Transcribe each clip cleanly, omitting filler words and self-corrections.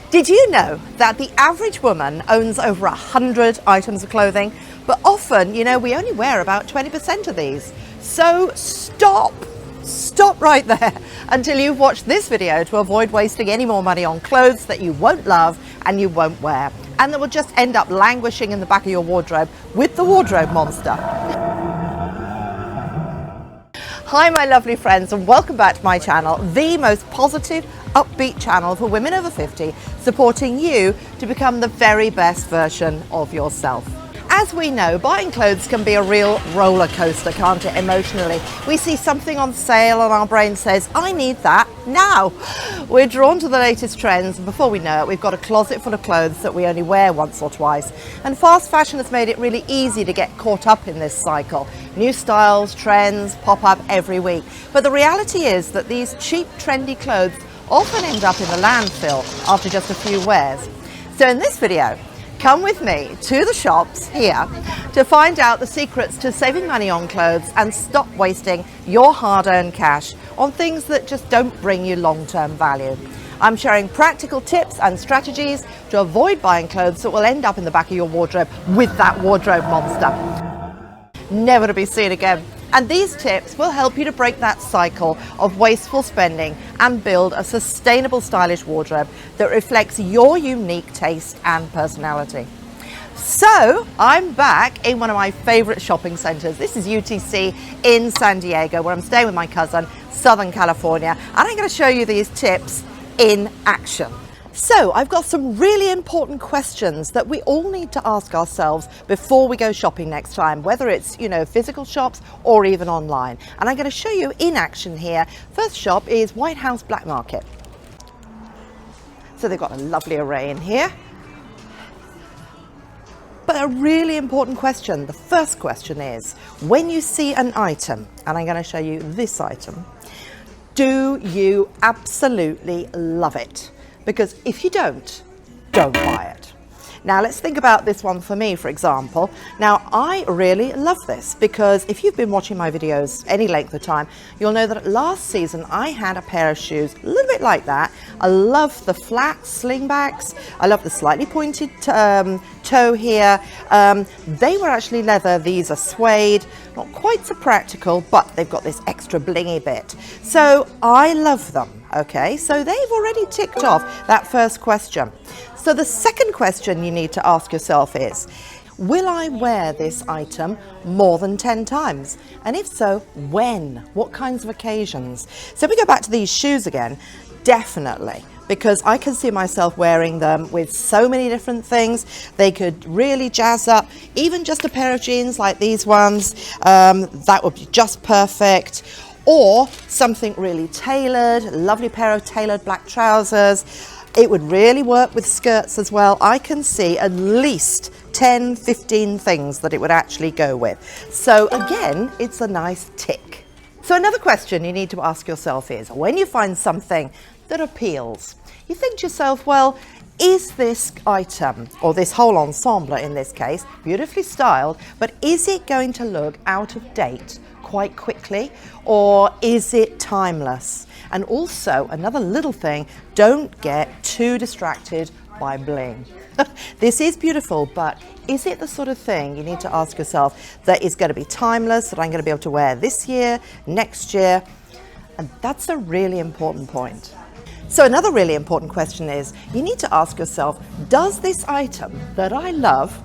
Did you know that the average woman owns over 100 items of clothing? But often, we only wear about 20% of these. So stop right there until you've watched this video to avoid wasting any more money on clothes that you won't love and you won't wear, and that will just end up languishing in the back of your wardrobe with the wardrobe monster. Hi my lovely friends, and welcome back to my channel, the most positive, upbeat channel for women over 50, supporting you to become the very best version of yourself. As we know, buying clothes can be a real roller coaster, can't it, emotionally? We see something on sale and our brain says, I need that now. We're drawn to the latest trends, and before we know it, we've got a closet full of clothes that we only wear once or twice. And fast fashion has made it really easy to get caught up in this cycle. New styles, trends pop up every week. But the reality is that these cheap, trendy clothes often end up in the landfill after just a few wears. So in this video, come with me to the shops here to find out the secrets to saving money on clothes and stop wasting your hard-earned cash on things that just don't bring you long-term value. I'm sharing practical tips and strategies to avoid buying clothes that will end up in the back of your wardrobe with that wardrobe monster, never to be seen again. And these tips will help you to break that cycle of wasteful spending and build a sustainable, stylish wardrobe that reflects your unique taste and personality. So I'm back in one of my favorite shopping centers. This is UTC in San Diego, where I'm staying with my cousin, Southern California, and I'm going to show you these tips in action. So I've got some really important questions that we all need to ask ourselves before we go shopping next time, whether it's, physical shops or even online. And I'm going to show you in action here. First shop is White House Black Market. So they've got a lovely array in here. But a really important question, the first question is, when you see an item, and I'm going to show you this item, do you absolutely love it? Because if you don't buy it. Now let's think about this one for me, for example. Now I really love this because if you've been watching my videos any length of time, you'll know that last season I had a pair of shoes a little bit like that. I love the flat slingbacks. I love the slightly pointed toe here. They were actually leather. These are suede, not quite so practical, but they've got this extra blingy bit. So I love them. Okay, so they've already ticked off that first question. So the second question you need to ask yourself is, will I wear this item more than 10 times? And if so, when? What kinds of occasions? So if we go back to these shoes again, definitely, because I can see myself wearing them with so many different things. They could really jazz up even just a pair of jeans like these ones. That would be just perfect. Or something really tailored, a lovely pair of tailored black trousers. It would really work with skirts as well. I can see at least 10, 15 things that it would actually go with. So again, it's a nice tick. So another question you need to ask yourself is, when you find something that appeals, you think to yourself, well, is this item, or this whole ensemble in this case, beautifully styled, but is it going to look out of date quite quickly, or is it timeless? And also another little thing, don't get too distracted by bling. This is beautiful, but is it the sort of thing you need to ask yourself that is going to be timeless, that I'm going to be able to wear this year, next year? And that's a really important point. So another really important question is, you need to ask yourself, does this item that I love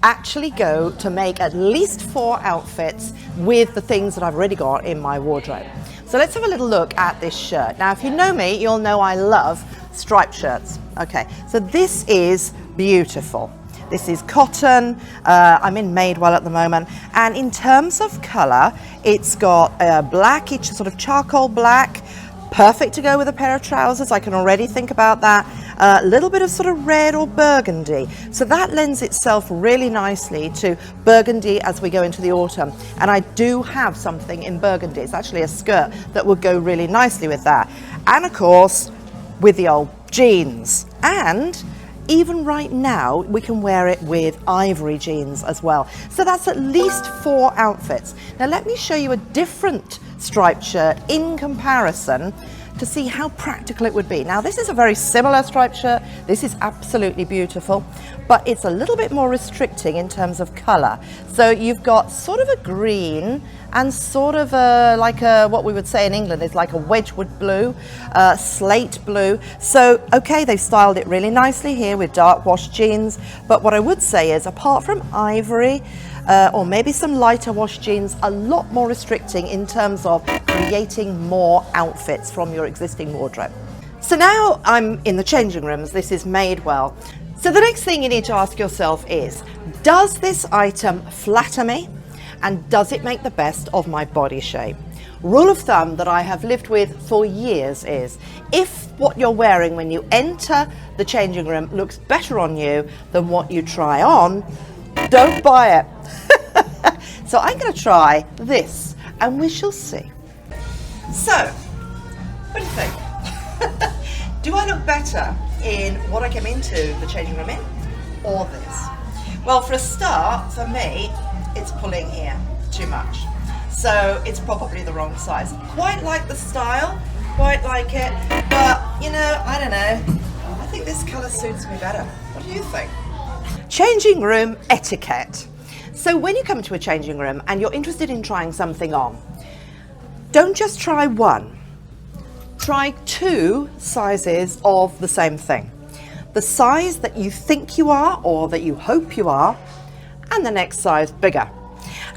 actually go to make at least 4 outfits with the things that I've already got in my wardrobe? So let's have a little look at this shirt. Now, if you know me, you'll know I love striped shirts. Okay, so this is beautiful. This is cotton. I'm in Madewell at the moment. And in terms of color, it's got a black, each sort of charcoal black, perfect to go with a pair of trousers. I can already think about that. A little bit of sort of red or burgundy. So that lends itself really nicely to burgundy as we go into the autumn. And I do have something in burgundy. It's actually a skirt that would go really nicely with that. And of course, with the old jeans. And even right now, we can wear it with ivory jeans as well. So that's at least 4 outfits. Now let me show you a different striped shirt in comparison to see how practical it would be. Now this is a very similar striped shirt. This is absolutely beautiful, but it's a little bit more restricting in terms of color. So you've got sort of a green and sort of like what we would say in England is like a Wedgwood blue, slate blue. So, okay, they've styled it really nicely here with dark wash jeans. But what I would say is, apart from ivory, or maybe some lighter wash jeans, a lot more restricting in terms of creating more outfits from your existing wardrobe. So now I'm in the changing rooms. This is Madewell. So the next thing you need to ask yourself is, does this item flatter me? And does it make the best of my body shape? Rule of thumb that I have lived with for years is, if what you're wearing when you enter the changing room looks better on you than what you try on, don't buy it. So I'm going to try this and we shall see. So, what do you think? Do I look better in what I came into the changing room in, or this? Well, for a start, for me, it's pulling here too much. So it's probably the wrong size. Quite like the style, quite like it, but you know, I don't know. I think this colour suits me better. What do you think? Changing room etiquette. So when you come to a changing room and you're interested in trying something on, don't just try one. Try 2 sizes of the same thing. The size that you think you are or that you hope you are, and the next size bigger.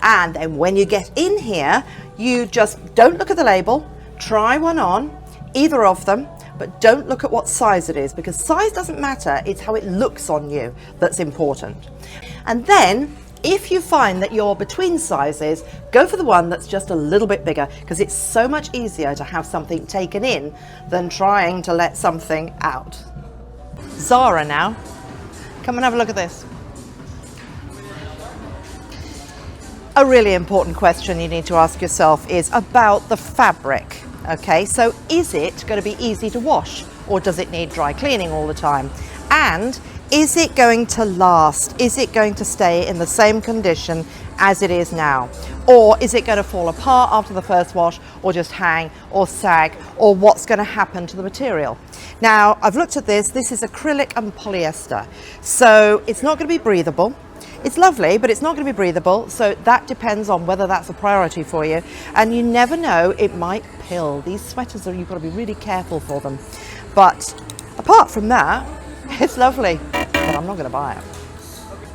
And then when you get in here, you just don't look at the label, try one on, either of them, but don't look at what size it is, because size doesn't matter, it's how it looks on you that's important. And then if you find that you're between sizes, go for the one that's just a little bit bigger, because it's so much easier to have something taken in than trying to let something out. Zara now, come and have a look at this. A really important question you need to ask yourself is about the fabric. Okay, so is it going to be easy to wash, or does it need dry cleaning all the time? And is it going to last? Is it going to stay in the same condition as it is now? Or is it going to fall apart after the first wash, or just hang or sag, or what's going to happen to the material? Now, I've looked at this. This is acrylic and polyester. So it's not going to be breathable. It's lovely, but it's not going to be breathable. So that depends on whether that's a priority for you. And you never know, it might pill. These sweaters, you've got to be really careful for them. But apart from that, it's lovely, but I'm not going to buy it.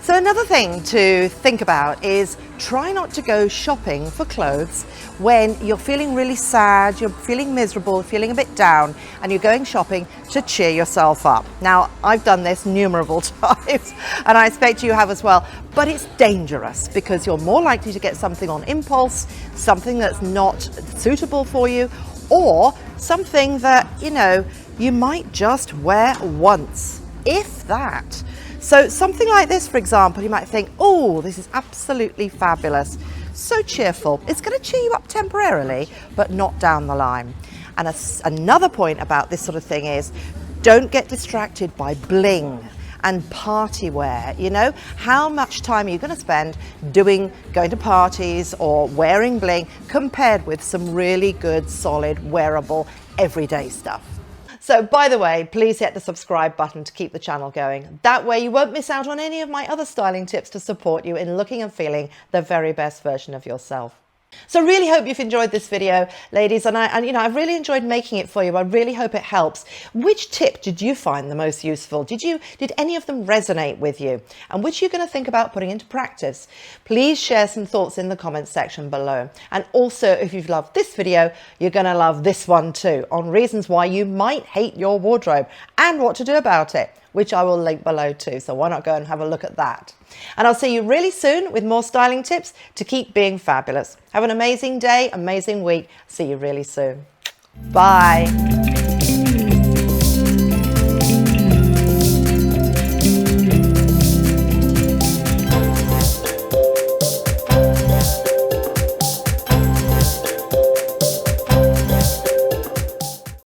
So another thing to think about is try not to go shopping for clothes when you're feeling really sad, you're feeling miserable, feeling a bit down, and you're going shopping to cheer yourself up. Now, I've done this numerable times, and I expect you have as well, but it's dangerous because you're more likely to get something on impulse, something that's not suitable for you, or something that, you know, you might just wear once, if that. So something like this, for example, you might think, oh, this is absolutely fabulous. So cheerful. It's going to cheer you up temporarily, but not down the line. And another point about this sort of thing is, don't get distracted by bling and party wear. You know, how much time are you going to spend going to parties or wearing bling compared with some really good, solid, wearable, everyday stuff? So, by the way, please hit the subscribe button to keep the channel going. That way you won't miss out on any of my other styling tips to support you in looking and feeling the very best version of yourself. So really hope you've enjoyed this video, ladies, and you know, I've really enjoyed making it for you. I really hope it helps. Which tip did you find the most useful? Did any of them resonate with you? And which you're going to think about putting into practice? Please share some thoughts in the comments section below. And also, if you've loved this video, you're going to love this one too, on reasons why you might hate your wardrobe and what to do about it, which I will link below too. So why not go and have a look at that? And I'll see you really soon with more styling tips to keep being fabulous. Have an amazing day, amazing week. See you really soon. Bye.